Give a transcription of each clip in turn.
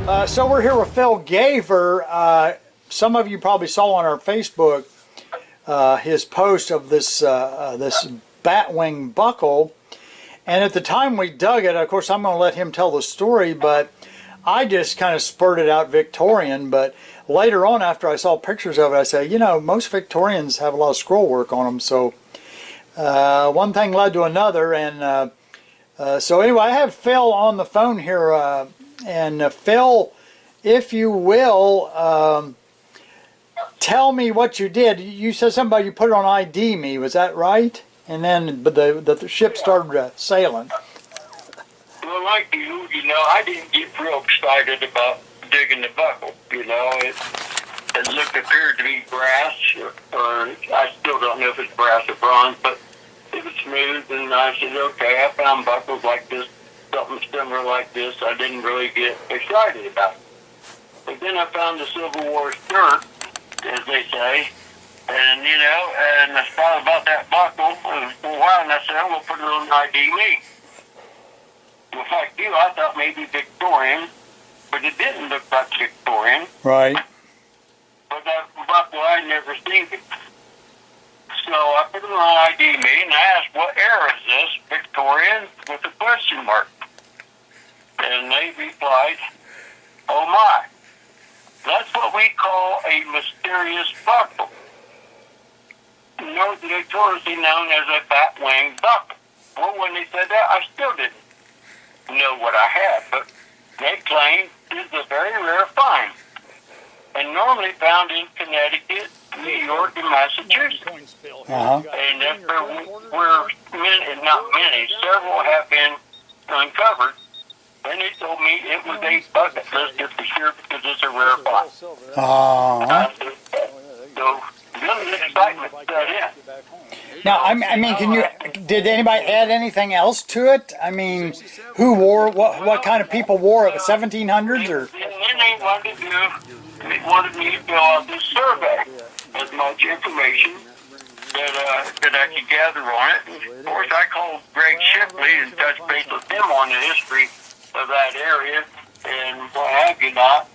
So we're here with Phil Gaver. Some of you probably saw on our Facebook his post of this this batwing buckle, and at the time we dug it, of course I'm going to let him tell the story, but I just kind of spurted out Victorian. But later on, after I saw pictures of it, I said, you know, most Victorians have a lot of scroll work on them. So one thing led to another, and so anyway, I have Phil on the phone here, and Phil, if you will, tell me what you did. You said something about you put it on ID Me, was that right? And then the ship started sailing. Well, like you know, I didn't get real excited about digging the buckle. You know, it appeared to be brass, or I still don't know if it's brass or bronze, but it was smooth, and I said, okay, I found buckles like this, something similar like this. I didn't really get excited about it. But then I found the Civil War shirt, as they say, and, you know, and I thought about that buckle for a while, and I said, I'm going to put it on ID Me. Well, like you, I thought maybe Victorian, but it didn't look like Victorian. Right. But that buckle, I'd never seen it. So I put it on ID Me, and I asked, what era is this? Victorian, with a question mark. And they replied, oh my. That's what we call a mysterious buckle, notoriously known as a batwing buckle. Well, when they said that, I still didn't know what I had, but they claimed it's a very rare find, and normally found in Connecticut, New York, and Massachusetts. And if there were many, not many, several have been uncovered. And they told me it was a bucket list for sure because it's a rare find. So, really excitement set in. Now, I mean, did anybody add anything else to it? I mean, who wore, what kind of people wore it, the 1700s or? And then they wanted me to fill out this survey, as much information that I could gather on it. Of course, I called Greg Shipley and touched base with him on the history of that area and what have you not.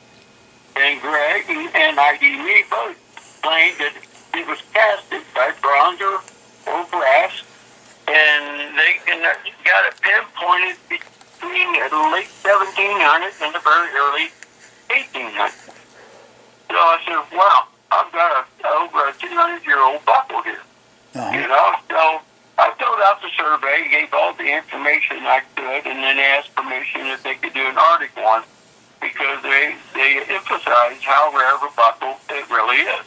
And Greg and ID Me both claimed that it was casted by bronze or brass, and they got it pinpointed between the late 1700s and the very early 1800s. So I said, wow, I've got over a 200-year-old buckle here. You know, so I filled out the survey, gave all the information I could, and then asked permission if they could do an article on it, because they emphasize how rare of a buckle it really is.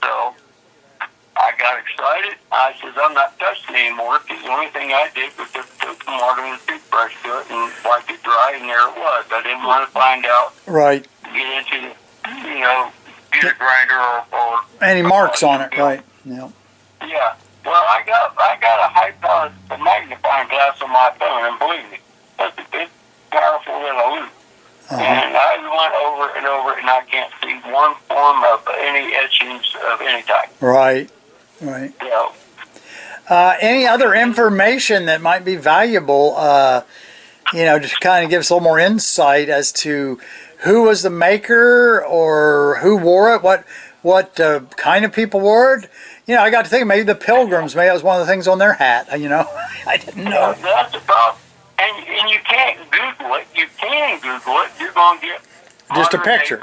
So I got excited. I said, I'm not touching it anymore, because the only thing I did was just took some water and a toothbrush to it and wiped it dry, and there it was. I didn't want to find out, right, get into, you know, get a grinder or any marks on it, right? Yeah. Yeah. Well, I got a high-powered magnifying glass on my phone, and believe me, that's a big, powerful little loop. And I went over and over it, and I can't see one form of any etchings of any type. Right, right. So, any other information that might be valuable, you know, just kind of give us a little more insight as to who was the maker or who wore it, what kind of people wore it. You know, I got to think maybe the Pilgrims, maybe that was one of the things on their hat, you know. I didn't know. That's the problem. And you can't Google it. You can Google it. You're going to get just a picture.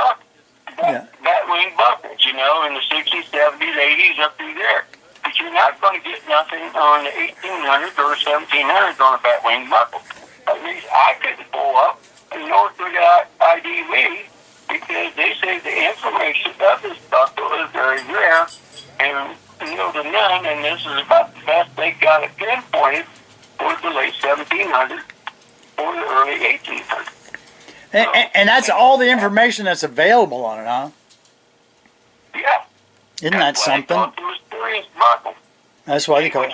Batwing buckles, you know, in the 60s, 70s, 80s, up through there. But you're not going to get nothing on the 1800s or 1700s on a batwing buckle. At least I couldn't pull up, and nor could ID Me, because they say the information of this buckle is very rare, and to none, and this is about the best they got it pinpointed for the late 1700s or the early 1800s. And that's all the information that's available on it, huh? Yeah. Isn't that something? It's a mysterious buckle. That's why they call it.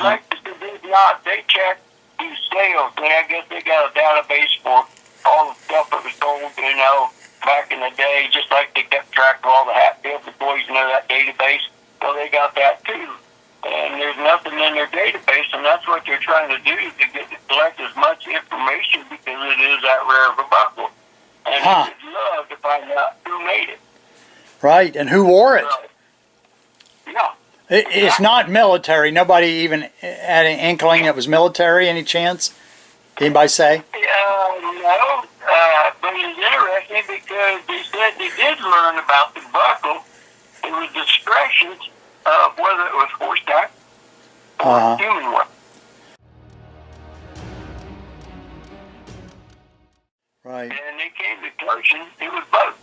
They check these sales, and I guess they got a database for all the stuff that was sold, you know, back in the day, just like they kept track of all the Hatfield boys, you know, that database. So they got that too. And there's nothing in their database, and that's what they're trying to do, to collect as much information, because it is that rare of a buckle. And Huh. he would love to find out who made it. Right, and who wore it? Yeah. It's not military. Nobody even had an inkling it was military, any chance? Anybody say? No, but it's interesting because they said they did learn about the buckle. It was discretions of whether it was horseback or Uh-huh. human work. Right. And they came to the conclusion it was both.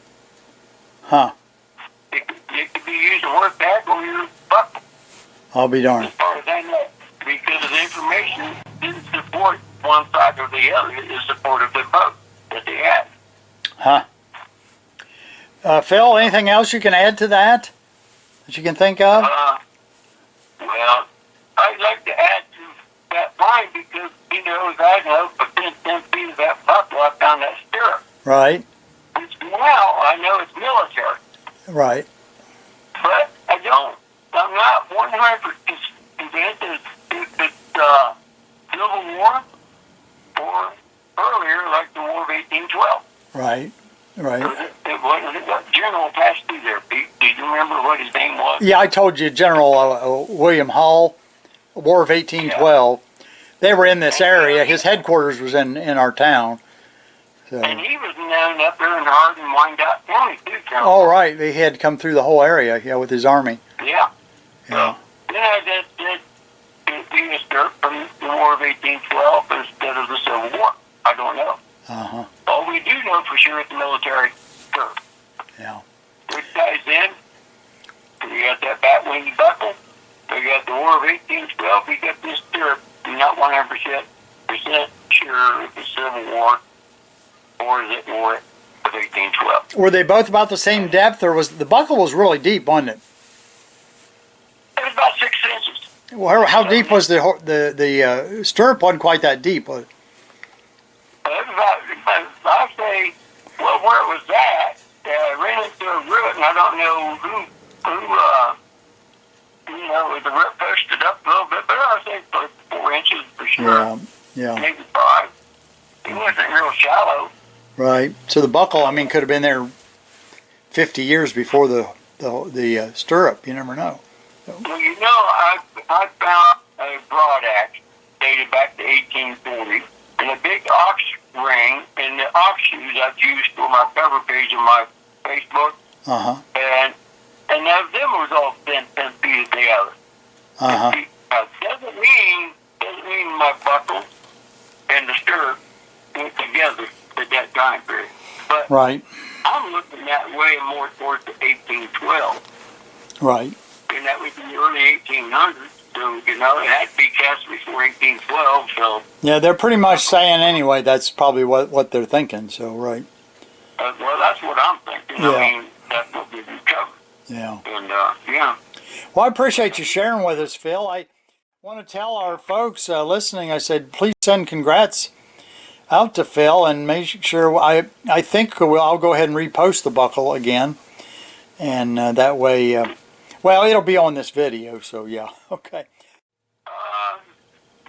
Huh. It could be used to horseback or your buckle, I'll be darned. as far as I know. Because the information didn't support one side or the other. It supported the both that they had. Huh. Phil, anything else you can add to that you can think of? Well, I'd like to add to that line because, you know, as I know, within 10 feet of that buckle, I found that stirrup. Right. Which now I know it's military, Right. but I'm not 100% convinced that it's Civil War or earlier, like the War of 1812. Right. Right. It wasn't a general passed through there, Pete. Do you remember what his name was? Yeah, I told you General William Hall, War of 1812. They were in this area. His headquarters was in our town. So. And he was known up there in Hardin, Wyandotte County, too. Oh, right. He had come through the whole area, yeah, with his army. Yeah. Yeah. That be a start from the War of 1812 instead of the Civil War. I don't know. Uh-huh. All we do know for sure is the military stirrup. Yeah. Which ties in. We got that bat-wing buckle. We got the War of 1812. We got this stirrup. I'm not 100% sure if it's Civil War or is it War of 1812. Were they both about the same depth, or was the buckle was really deep, wasn't it? It was about 6 inches. Well, how deep was the stirrup? Wasn't quite that deep, was it? It was about, I'd say, well, where it was at, I ran into a root, and I don't know who the root pushed it up a little bit, but I'd say 4 inches for sure. Yeah. Yeah. Maybe 5. It wasn't real shallow. Right. So the buckle, I mean, could have been there 50 years before the stirrup. You never know. Well, you know, I found a broad axe dated back to 1840 and a big ox ring and the ox shoes I've used for my cover page on my Facebook. Uh-huh. And now them was all 10 feet together. Uh-huh. Doesn't mean my buckle and the stirrup went together at that time period. But Right. I'm looking that way more towards the 1812. Right. And that was in the early 1800s. So, you know, it had to be cast before 1812. So, Yeah, they're pretty much saying anyway. That's probably what they're thinking. So right. well, that's what I'm thinking. Yeah. I mean, that's what we discovered. Yeah. And, yeah. Well, I appreciate you sharing with us, Phil. I want to tell our folks listening. I said, please send congrats out to Phil and make sure. I think I'll go ahead and repost the buckle again, and that way. Well, it'll be on this video, so yeah. Okay.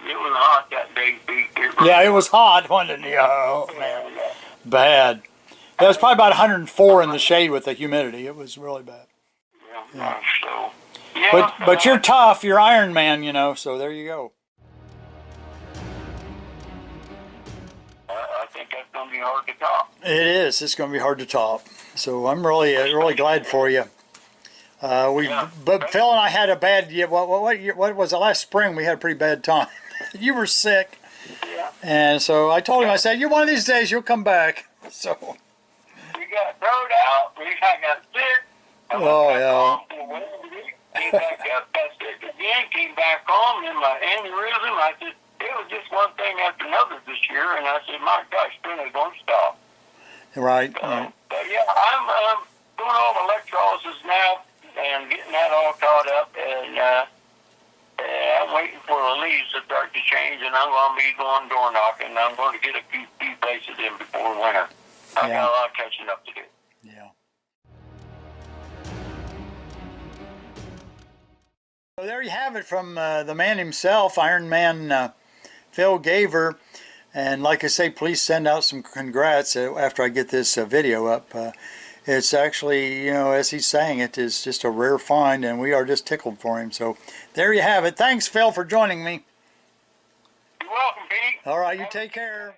It was hot that day, Pete. Yeah, it was hot, wasn't it? Oh, man. Bad. It was probably about 104 in the shade with the humidity. It was really bad. Yeah. So, yeah. But you're tough. You're Iron Man, you know, so there you go. I think that's going to be hard to top. It is. It's going to be hard to top. So I'm really glad for you. But Phil and I had a bad year. What was it? Last spring we had a pretty bad time. You were sick, Yeah. and so I told him. I said, "One of these days you'll come back." So. We got thrown out. I got sick. Oh yeah. Came back up, got sick again. Came back home, and my aneurysm. I said it was just one thing after another this year, and I said, my gosh, when is going to stop? Right. But yeah, I'm doing all the electrolysis now and getting that all caught up, and I'm waiting for the leaves to start to change, and I'm going to be going door knocking. I'm going to get a few places in before winter. I got a lot of catching up to do. Yeah. So there you have it from the man himself, Iron Man Phil Gaver. And like I say, please send out some congrats after I get this video up. It's actually, you know, as he's saying, it is just a rare find, and we are just tickled for him. So there you have it. Thanks, Phil, for joining me. You're welcome, Pete. All right, you take care.